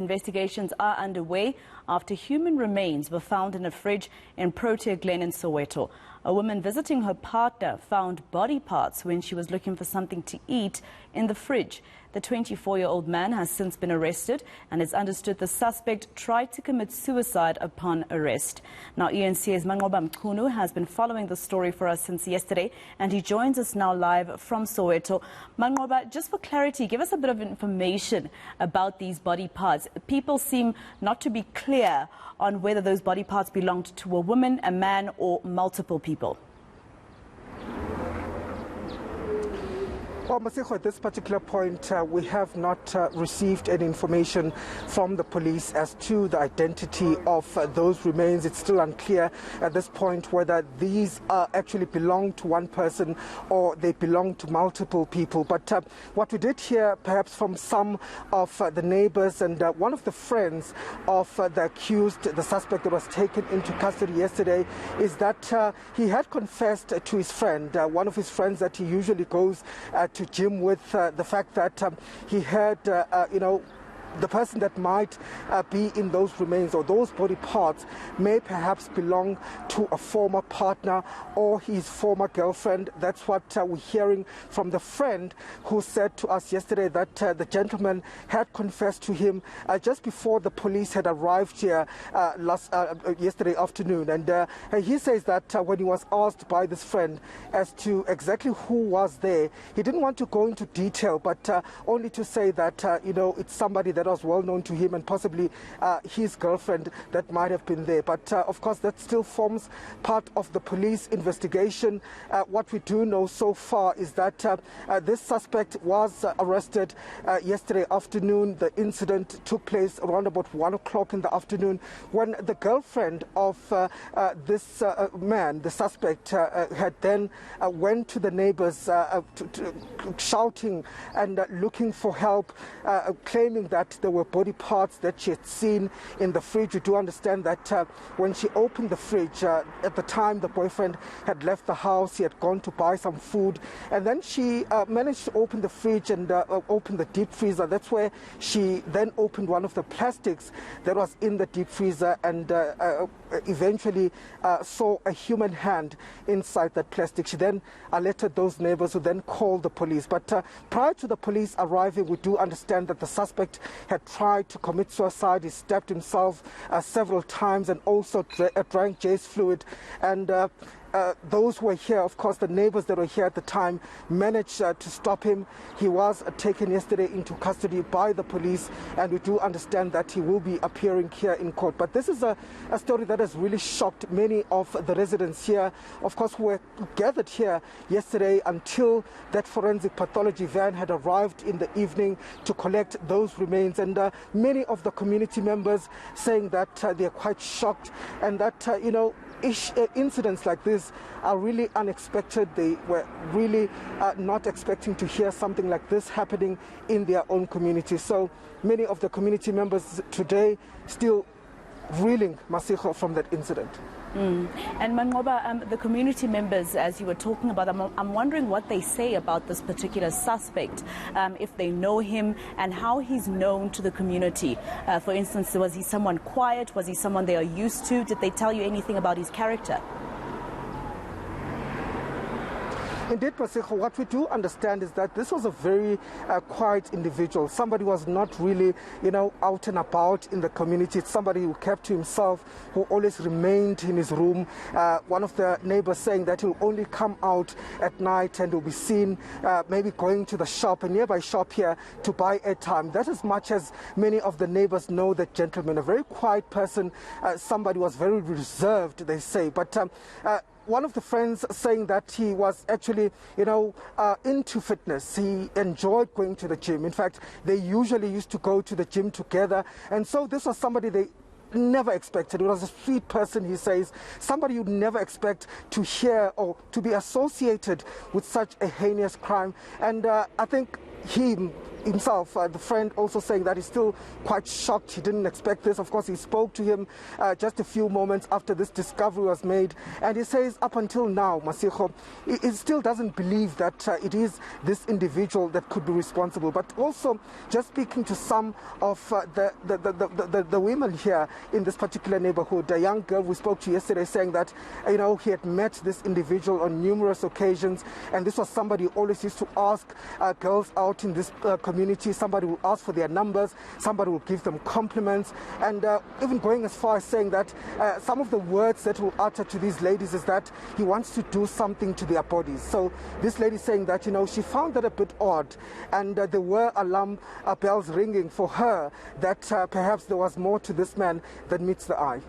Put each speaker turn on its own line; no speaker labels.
Investigations are underway after human remains were found in a fridge in Protea Glen in Soweto. A woman visiting her partner found body parts when she was looking for something to eat in the fridge. The 24-year-old man has since been arrested, and it's understood the suspect tried to commit suicide upon arrest. Now, eNCA's Manqoba Mchunu has been following the story for us since yesterday, and he joins us now live from Soweto. Manqoba, just for clarity, give us a bit of information about these body parts. People seem not to be clear on whether those body parts belonged to a woman, a man, or multiple people.
Well, Masiko, at this particular point, we have not received any information from the police as to the identity of those remains. It's still unclear at this point whether these actually belong to one person or they belong to multiple people. But what we did hear, perhaps from some of the neighbors and one of the friends of the accused, the suspect that was taken into custody yesterday, is that he had confessed to his friend, one of his friends that he usually goes to gym with, the fact that he had, the person that might be in those remains or those body parts may perhaps belong to a former partner or his former girlfriend. That's what we're hearing from the friend who said to us yesterday that the gentleman had confessed to him just before the police had arrived here yesterday afternoon. And he says that when he was asked by this friend as to exactly who was there, he didn't want to go into detail, but only to say that, it's somebody that was well known to him and possibly his girlfriend that might have been there. But of course, that still forms part of the police investigation. What we do know so far is that this suspect was arrested yesterday afternoon. The incident took place around about 1 o'clock in the afternoon when the girlfriend of this man, the suspect, had then went to the neighbors shouting and looking for help, claiming that there were body parts that she had seen in the fridge. You do understand that when she opened the fridge, at the time the boyfriend had left the house, he had gone to buy some food, and then she managed to open the fridge and open the deep freezer. That's where she then opened one of the plastics that was in the deep freezer and eventually saw a human hand inside that plastic. She then alerted those neighbors who then called the police. But prior to the police arriving, we do understand that the suspect had tried to commit suicide. He stabbed himself several times and also drank J's fluid. And those who were here, of course, the neighbors that were here at the time, managed to stop him. He was taken yesterday into custody by the police, and we do understand that he will be appearing here in court. But this is a story that has really shocked many of the residents here, of course, who were gathered here yesterday until that forensic pathology van had arrived in the evening to collect those remains. And many of the community members saying that they are quite shocked and that, incidents like this are really unexpected. They were really not expecting to hear something like this happening in their own community. So many of the community members today still reeling, Masiho, from that incident.
And Manqoba, the community members, as you were talking about, I'm wondering what they say about this particular suspect, if they know him and how he's known to the community. For instance, was he someone quiet? Was he someone they are used to? Did they tell you anything about his character?
Indeed, Masiko, what we do understand is that this was a very quiet individual. Somebody was not really, out and about in the community. It's somebody who kept to himself, who always remained in his room. One of the neighbors saying that he'll only come out at night and will be seen maybe going to the shop, a nearby shop here, to buy airtime. That as much as many of the neighbors know that gentleman. A very quiet person, somebody was very reserved, they say. But one of the friends saying that he was actually, into fitness. He enjoyed going to the gym. In fact, they usually used to go to the gym together. And so this was somebody they never expected. It was a sweet person, he says, somebody you'd never expect to hear or to be associated with such a heinous crime. And I think he himself, the friend, also saying that he's still quite shocked. He didn't expect this. Of course, he spoke to him just a few moments after this discovery was made, and he says up until now, Masigo, he still doesn't believe that it is this individual that could be responsible. But also, just speaking to some of the women here in this particular neighborhood, a young girl we spoke to yesterday saying that, you know, he had met this individual on numerous occasions, and this was somebody who always used to ask girls out in this community. Somebody will ask for their numbers, somebody will give them compliments, and even going as far as saying that some of the words that will utter to these ladies is that he wants to do something to their bodies. So this lady saying that, you know, she found that a bit odd, and there were alarm bells ringing for her that perhaps there was more to this man than meets the eye.